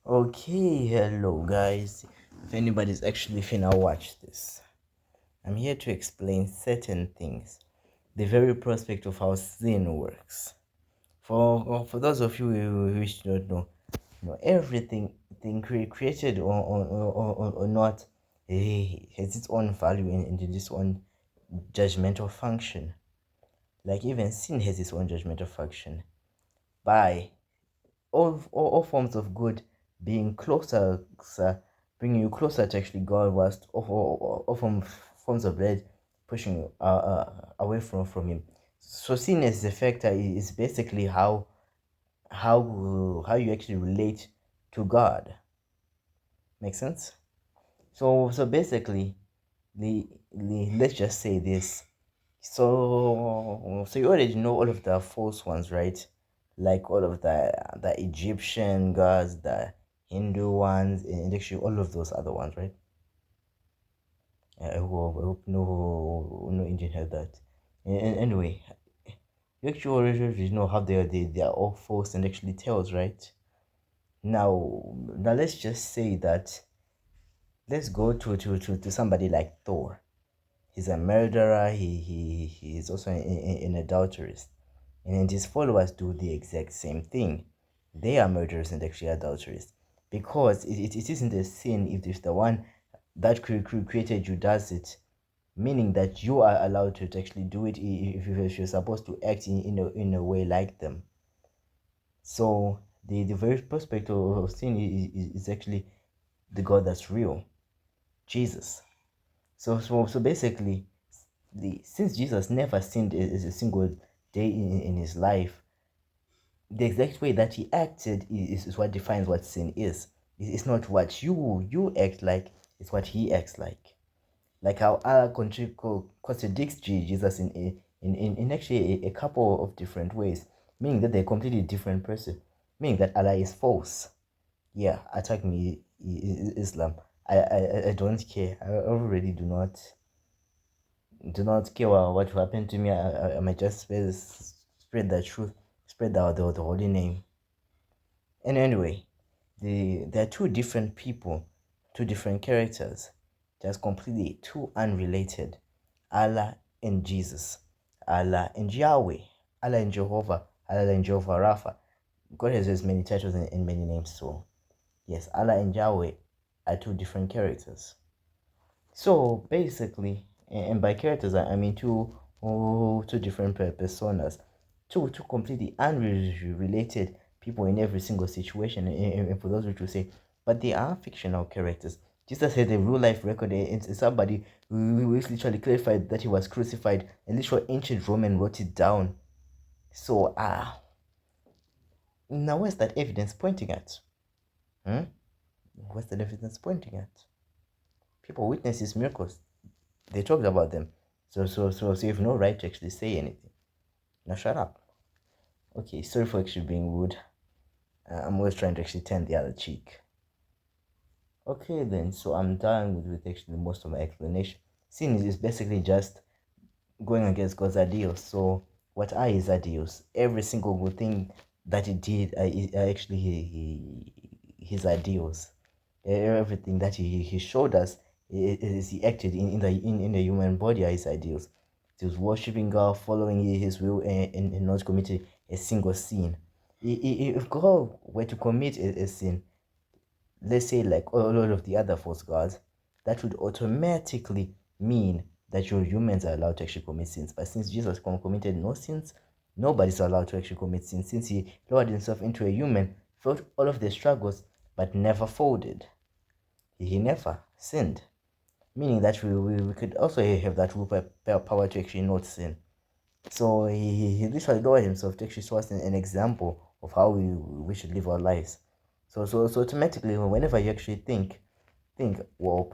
Okay, hello guys. If anybody's actually finna watch this, I'm here to explain certain things. The very prospect of how sin works. For those of you who wish to not know, everything thing created or not has its own value and its own judgmental function. Like even sin has its own judgmental function. By all forms of good being closer, bringing you closer to actually God, whilst all forms of bad pushing you away from Him. So sin as a factor is basically how you actually relate to God. Make sense? So basically, let's just say this. So you already know all of the false ones, right? Like all of the Egyptian gods, the Hindu ones, and actually all of those other ones, right? I hope no Indian had that. Anyway, you actually already know how they are all false and actually tales, right? Now let's just say that let's go to somebody like Thor. He's a murderer. He is also an adulterist, and his followers do the exact same thing. They are murderers and actually adulterers, because it isn't a sin if the one that created you does it, meaning that you are allowed to actually do it if you're supposed to act in a way like them. So the very prospect of sin is actually the God that's real, Jesus. So basically, since Jesus never sinned a single day in his life, the exact way that he acted is what defines what sin is. It's not what you act like, it's what he acts like. Like how Allah contradicts Jesus in actually a couple of different ways, meaning that they're a completely different person, meaning that Allah is false. Yeah, attack me, Islam. I don't care. I already do not care what happened to me. I might just spread the truth, spread the holy name. And anyway, there are two different people, two different characters, just completely two unrelated. Allah and Jesus, Allah and Yahweh, Allah and Jehovah, Allah and Jehovah Rapha. God has as many titles and many names, so yes, Allah and Yahweh are two different characters. So basically, and by characters I mean two different personas, two completely unrelated people in every single situation. And for those which will say, but they are fictional characters. Jesus had a real life record, and somebody who is literally clarified that he was crucified, and literal ancient Roman wrote it down. So now where's that evidence pointing at? Hmm? What's that evidence pointing at? People witness his miracles. They talked about them. So you have no right to actually say anything. Now shut up. Okay, sorry for actually being rude. I'm always trying to actually turn the other cheek. Okay then, so I'm done with actually most of my explanation. Sin is basically just going against God's ideals. So what are his ideals? Every single good thing that he did are actually his ideals. Everything that he showed us is he acted in the human body are his ideals. He was worshiping God, following his will, and not committing a single sin. If God were to commit a sin, let's say like all of the other false gods, that would automatically mean that your humans are allowed to actually commit sins. But since Jesus committed no sins, nobody's allowed to actually commit sins. Since he lowered himself into a human, felt all of the struggles, but never folded. He never sinned. Meaning that we could also have that power to actually not sin. So he literally lowered himself to actually show us an example of how we should live our lives. So automatically, whenever you actually think, well,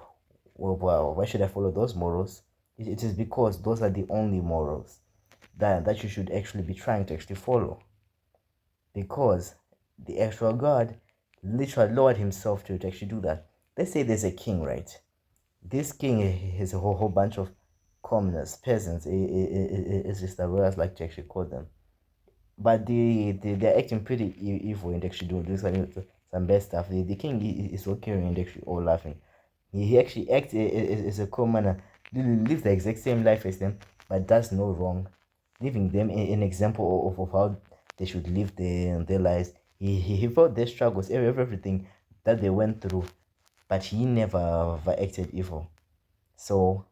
why should I follow those morals? It is because those are the only morals that you should actually be trying to actually follow. Because the actual God literally lowered himself to actually do that. Let's say there's a king, right? This king has a whole bunch of commoners, peasants, it's just the royals like to actually call them. But they're acting pretty evil and actually doing some bad stuff. The king is so caring and actually all laughing. He actually acts as a commoner, lives the exact same life as them, but does no wrong, leaving them an example of how they should live their lives. He felt their struggles, everything that they went through, but he never acted evil. So,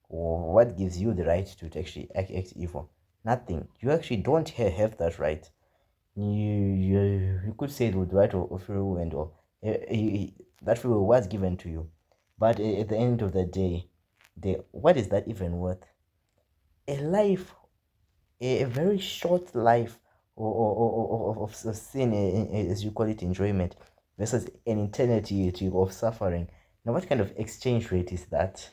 what gives you the right to actually act evil? Nothing. You actually don't have that right. You could say it with the right of free will and all. That free will was given to you, but at the end of the day, what is that even worth? A life, a very short life of sin, as you call it, enjoyment, versus an eternity of suffering. Now, what kind of exchange rate is that?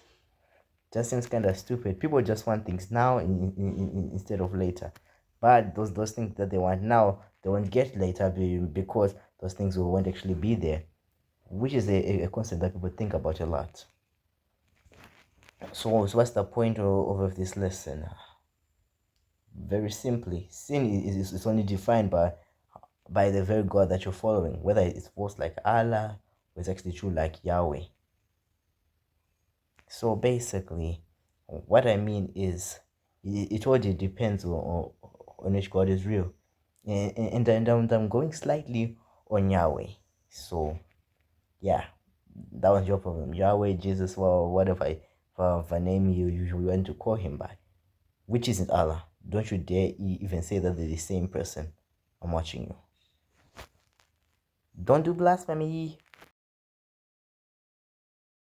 Just seems kind of stupid. People just want things now instead of later. But those things that they want now, they won't get later because those things won't actually be there, which is a concept that people think about a lot. So what's the point of this lesson? Very simply, sin is only defined by the very God that you're following, whether it's false like Allah or it's actually true like Yahweh. So basically, what I mean is, it all depends on which God is real. And I'm going slightly on Yahweh. So, yeah, that was your problem. Yahweh, Jesus, well, whatever if I name you want to call him by, which isn't Allah. Don't you dare even say that they're the same person. I'm watching you. Don't do blasphemy.